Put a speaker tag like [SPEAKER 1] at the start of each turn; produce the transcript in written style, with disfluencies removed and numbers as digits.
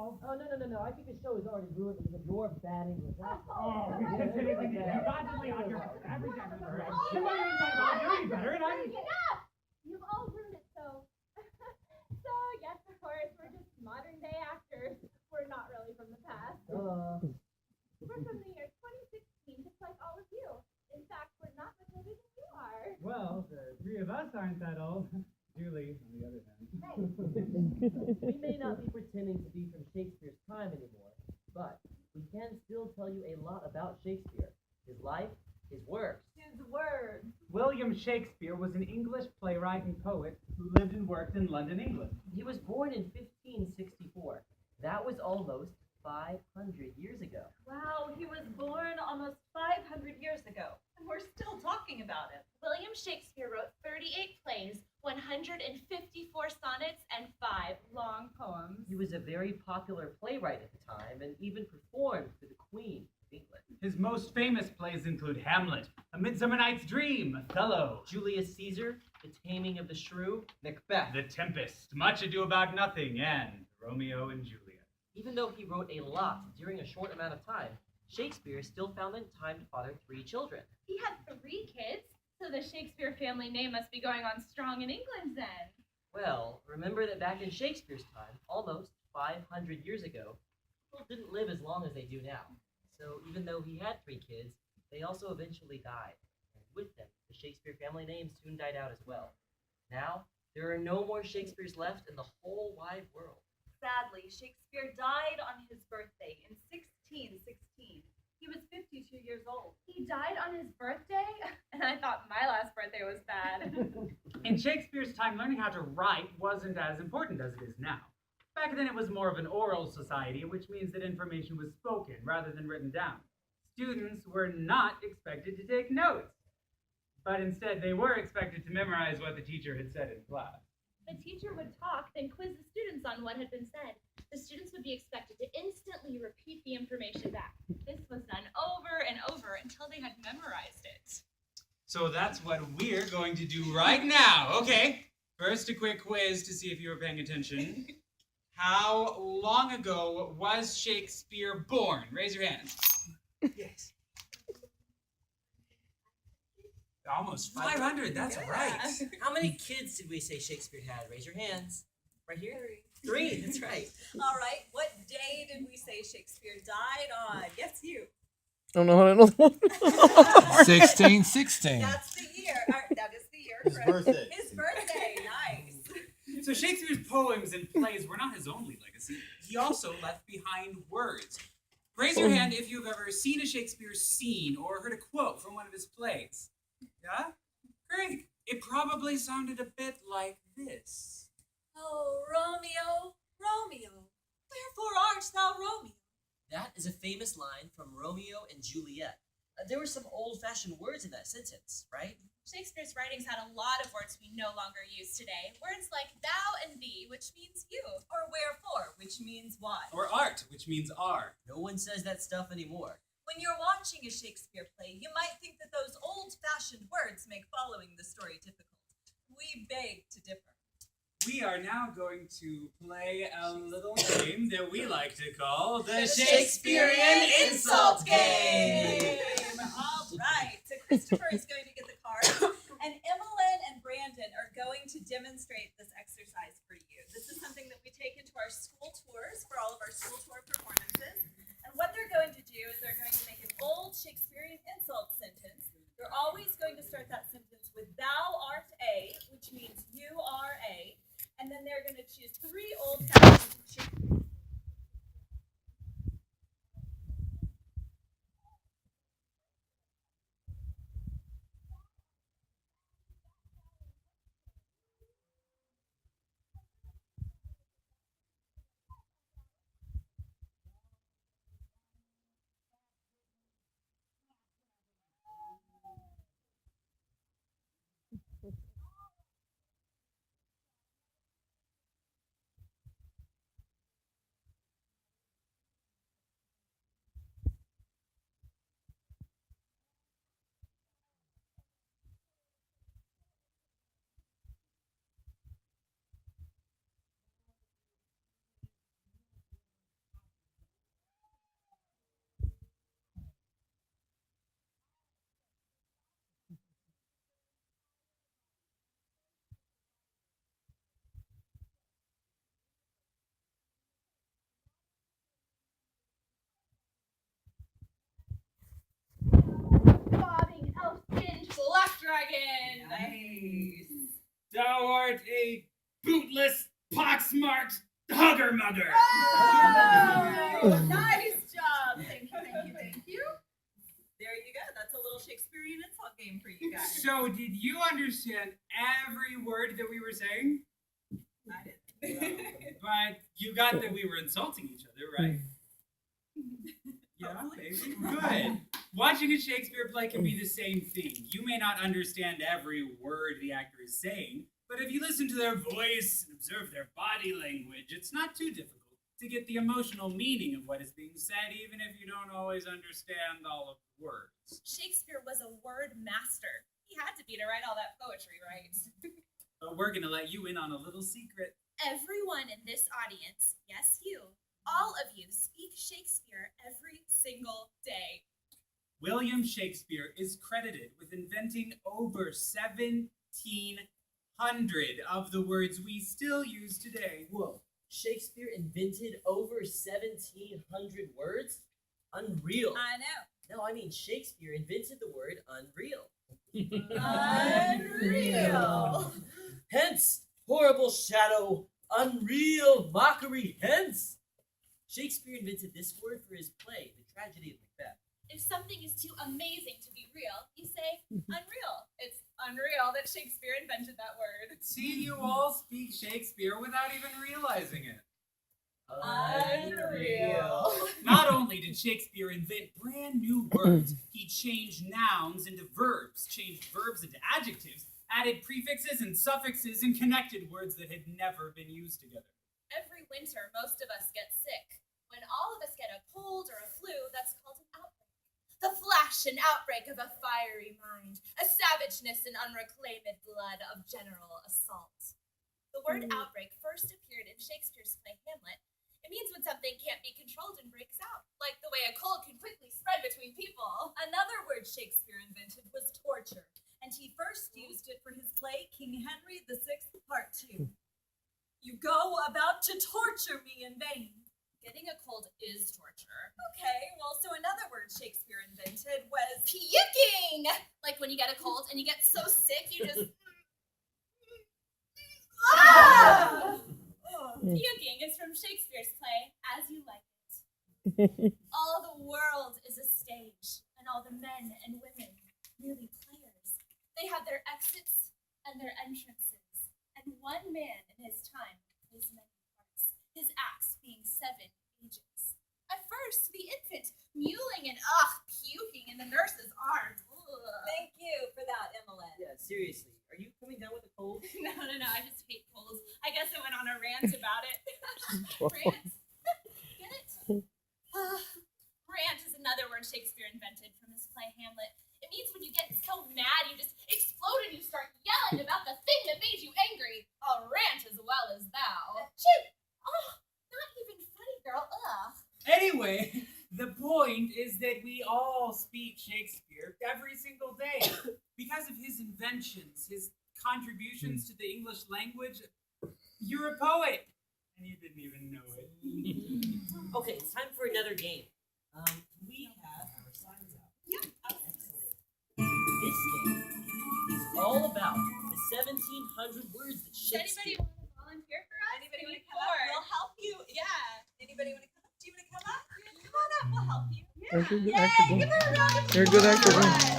[SPEAKER 1] all.
[SPEAKER 2] Oh, no. I think the show is already ruined because of your bad English.
[SPEAKER 1] Oh, you got to lay on your every time you correct. Come on, you're better, and I'm...
[SPEAKER 3] Enough! You've all ruined it, so... So, yes, of course, we're just modern-day actors. We're not really from the past. We're from the year 2016, just like all of you. In fact, we're not much older than you are.
[SPEAKER 1] Well, the three of us aren't that old. Julie, on the other hand.
[SPEAKER 2] We may not be pretending to be from Shakespeare's time anymore, but we can still tell you a lot about Shakespeare, his life, his works.
[SPEAKER 3] His words.
[SPEAKER 1] William Shakespeare was an English playwright and poet who lived and worked in London, England.
[SPEAKER 2] He was born in 1564. That was almost 500 years ago.
[SPEAKER 4] Wow, he was born almost 500 years ago, and we're still talking about him.
[SPEAKER 3] William Shakespeare wrote 38 plays, 154 sonnets, and 5 long poems.
[SPEAKER 2] He was a very popular playwright at the time and even performed for the Queen of England.
[SPEAKER 1] His most famous plays include Hamlet, A Midsummer Night's Dream, Othello,
[SPEAKER 2] Julius Caesar, The Taming of the Shrew, Macbeth,
[SPEAKER 1] The Tempest, Much Ado About Nothing, and Romeo and Juliet.
[SPEAKER 2] Even though he wrote a lot during a short amount of time, Shakespeare still found the time to father 3 children.
[SPEAKER 3] He had 3 kids, so the Shakespeare family name must be going on strong in England then.
[SPEAKER 2] Well, remember that back in Shakespeare's time, almost 500 years ago, people didn't live as long as they do now. So even though he had 3 kids, they also eventually died. And with them, the Shakespeare family name soon died out as well. Now, there are no more Shakespeares left in the whole wide world.
[SPEAKER 4] Sadly, Shakespeare died on his birthday in 1616. He was 52 years old.
[SPEAKER 3] He died on his birthday? And I thought my last birthday was bad.
[SPEAKER 1] In Shakespeare's time, learning how to write wasn't as important as it is now. Back then, it was more of an oral society, which means that information was spoken rather than written down. Students were not expected to take notes, but instead they were expected to memorize what the teacher had said in class.
[SPEAKER 3] The teacher would talk, then quiz the students on what had been said. The students would be expected to instantly repeat the information back. This was done over and over until they had memorized it.
[SPEAKER 5] So that's what we're going to do right now. Okay, first a quick quiz to see if you were paying attention. How long ago was Shakespeare born? Raise your hand. Yes. Almost 500, that's right.
[SPEAKER 2] How many kids did we say Shakespeare had? Raise your hands. Right here? 3, that's right.
[SPEAKER 4] All right, what day did we say Shakespeare died on? Yes, you.
[SPEAKER 6] I don't know how to know the one.
[SPEAKER 7] 1616.
[SPEAKER 4] That's the year. That is the year,
[SPEAKER 8] His
[SPEAKER 4] correct?
[SPEAKER 8] birthday.
[SPEAKER 4] His birthday, nice.
[SPEAKER 5] So Shakespeare's poems and plays were not his only legacy. He also left behind words. Raise your hand if you've ever seen a Shakespeare scene or heard a quote from one of his plays. Yeah? Great. It probably sounded a bit like this.
[SPEAKER 4] Oh, Romeo, Romeo, wherefore art thou Romeo?
[SPEAKER 2] That is a famous line from Romeo and Juliet. There were some old-fashioned words in that sentence, right?
[SPEAKER 3] Shakespeare's writings had a lot of words we no longer use today. Words like thou and thee, which means you.
[SPEAKER 4] Or wherefore, which means why.
[SPEAKER 5] Or art, which means are.
[SPEAKER 2] No one says that stuff anymore.
[SPEAKER 4] When you're watching a Shakespeare play, you might think that those old-fashioned words make following the story difficult. We beg to differ.
[SPEAKER 5] We are now going to play a little game that we like to call the
[SPEAKER 4] Shakespearean Insult Game! All right, so Christopher is going to get the cards, and Emmeline and Brandon are going to demonstrate this exercise for you. This is something that we take into our school tours for all of our school tour performances. And what they're going to do is they're going to make an old Shakespearean insult sentence. They're always going to start that sentence with thou art a, which means you are a, and then they're going to choose 3 old-fashioned Shakespeare. dragon. Nice.
[SPEAKER 5] Thou art a bootless, pox-marked hugger-mugger.
[SPEAKER 4] Oh, nice job. Thank you, thank you, thank you. There you go. That's a little Shakespearean insult game for you guys.
[SPEAKER 5] So, did you understand every word that we were saying?
[SPEAKER 4] I didn't.
[SPEAKER 5] But you got that we were insulting each other, right? Yeah, maybe. Good. Watching a Shakespeare play can be the same thing. You may not understand every word the actor is saying, but if you listen to their voice and observe their body language, it's not too difficult to get the emotional meaning of what is being said, even if you don't always understand all of the words.
[SPEAKER 4] Shakespeare was a word master. He had to be to write all that poetry, right?
[SPEAKER 5] But we're going to let you in on a little secret.
[SPEAKER 4] Everyone in this audience, yes, you, all of you, speak Shakespeare every single day.
[SPEAKER 5] William Shakespeare is credited with inventing over 1,700 of the words we still use today.
[SPEAKER 2] Whoa. Shakespeare invented over 1,700 words? Unreal.
[SPEAKER 4] I know.
[SPEAKER 2] No, I mean Shakespeare invented the word unreal.
[SPEAKER 4] Unreal.
[SPEAKER 2] Hence, horrible shadow, unreal mockery, hence. Shakespeare invented this word for his play, The Tragedy of Macbeth.
[SPEAKER 4] If something is too amazing to be real, you say unreal. It's unreal that Shakespeare invented that word.
[SPEAKER 5] See, you all speak Shakespeare without even realizing it.
[SPEAKER 4] Unreal.
[SPEAKER 5] Not only did Shakespeare invent brand new words, he changed nouns into verbs, changed verbs into adjectives, added prefixes and suffixes, and connected words that had never been used together.
[SPEAKER 4] Every winter, most of us get sick. When all of us get a cold or a flu, that's called an outbreak. The flash and outbreak of a fiery mind, a savageness and unreclaimed blood of general assault. The word outbreak first appeared in Shakespeare's play Hamlet. It means when something can't be controlled and breaks out, like the way a cold can quickly spread between people. Another word Shakespeare invented was torture, and he first used it for his play King Henry VI, Part 2. You go about to torture me in vain. Getting a cold is torture. Okay, well, so another word Shakespeare invented was puking! Like when you get a cold and you get so sick, you just... Ah! Puking is from Shakespeare's play, As You Like It. All the world is a stage, and all the men and women merely players. They have their exits and their entrances, and one man in his time plays many parts, his acts being 7 ages. At first, the infant mewling and puking in the nurse's arms. Ugh. Thank you for that, Emmeline.
[SPEAKER 2] Yeah, seriously. Are you coming down with a cold?
[SPEAKER 4] No, I just hate colds. I guess I went on a rant about it. Rant? Get it? Rant is another word Shakespeare invented from his play Hamlet. It means when you get so mad, you just explode and you start yelling about the thing that made you angry. A rant as well as thou. Shoot! Oh, not even funny, girl. Ugh.
[SPEAKER 5] Anyway, the point is that we all speak Shakespeare every single day. Because of his inventions, his contributions to the English language, you're a poet. And you didn't even know it.
[SPEAKER 2] Okay, it's time for another game. We have our signs out.
[SPEAKER 4] Yeah, absolutely.
[SPEAKER 2] This game is all about the 1,700 words that
[SPEAKER 4] Does anybody
[SPEAKER 2] Shakespeare...
[SPEAKER 4] want to volunteer for us? Anybody want to come up? We'll help you. Yeah. Anybody want to come up? Do you want to come up? Come on up. We'll help you.
[SPEAKER 6] You're a good
[SPEAKER 4] Yay!
[SPEAKER 6] actor.
[SPEAKER 4] Give her a round of
[SPEAKER 6] You're a good actor.
[SPEAKER 4] applause.